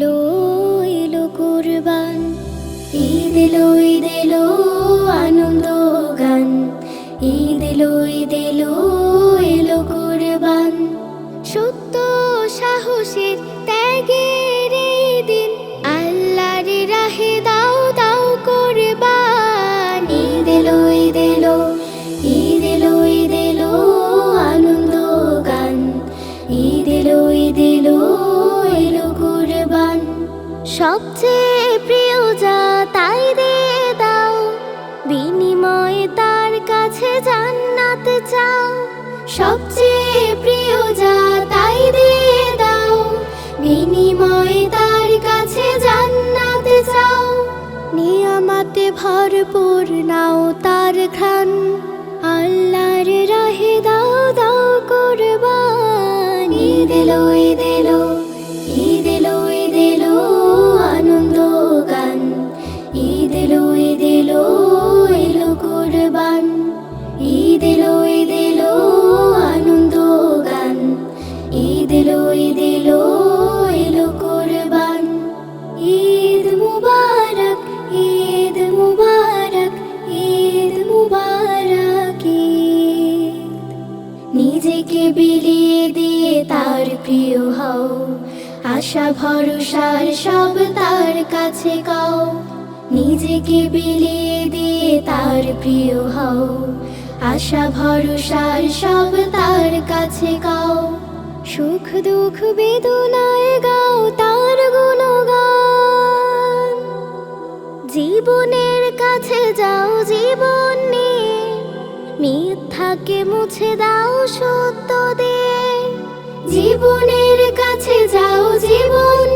এলো এলো কুরবান, ঈদ এলো আনন্দ গান, ঈদ এলো এলো কুরবান। সত্য সাহসের ত্যাগের এই দিন, আল্লাহর রাহে দাও দাও কুরবান। ঈদ এলো আনন্দ গান, ঈদ এলো এলো কুরবান। সবচেয়ে প্রিয় যা তাই দিয়ে দাও, বিনিময়ে তার কাছে জান্নাত চাও। সবচেয়ে প্রিয় যা তাই দিয়ে দাও, বিনিময়ে তার কাছে জান্নাত চাও। নিয়ামতে ভরপুর নাও তার ঘ্রাণ, আল্লাহর রাহে দাও দাও কুরবান। ঈদ এলো আনন্দ গান, ঈদ এলো এলো কুরবান। ঈদ এলো আনন্দ গান, ঈদ এলো এলো কুরবান। ঈদ মুবারক, ঈদ মুবারক, ঈদ মুবারক ঈদ। নিজেকে বিলিয়ে দিয়ে তার প্রিয় হও, আশা ভরসার সব তার কাছে গাও। নিজেকে বিলিয়ে দিয়ে তার প্রিয় হও, আশা ভরসার সব তার কাছে গাও। সুখ দুঃখ বেদনায় গাও তার গুণগান, জীবনের কাছে যাও জীবন নিয়ে, মিথ্যাকে মুছে দাও সত্য দিয়ে। জীবনের কাছে যাও জীবন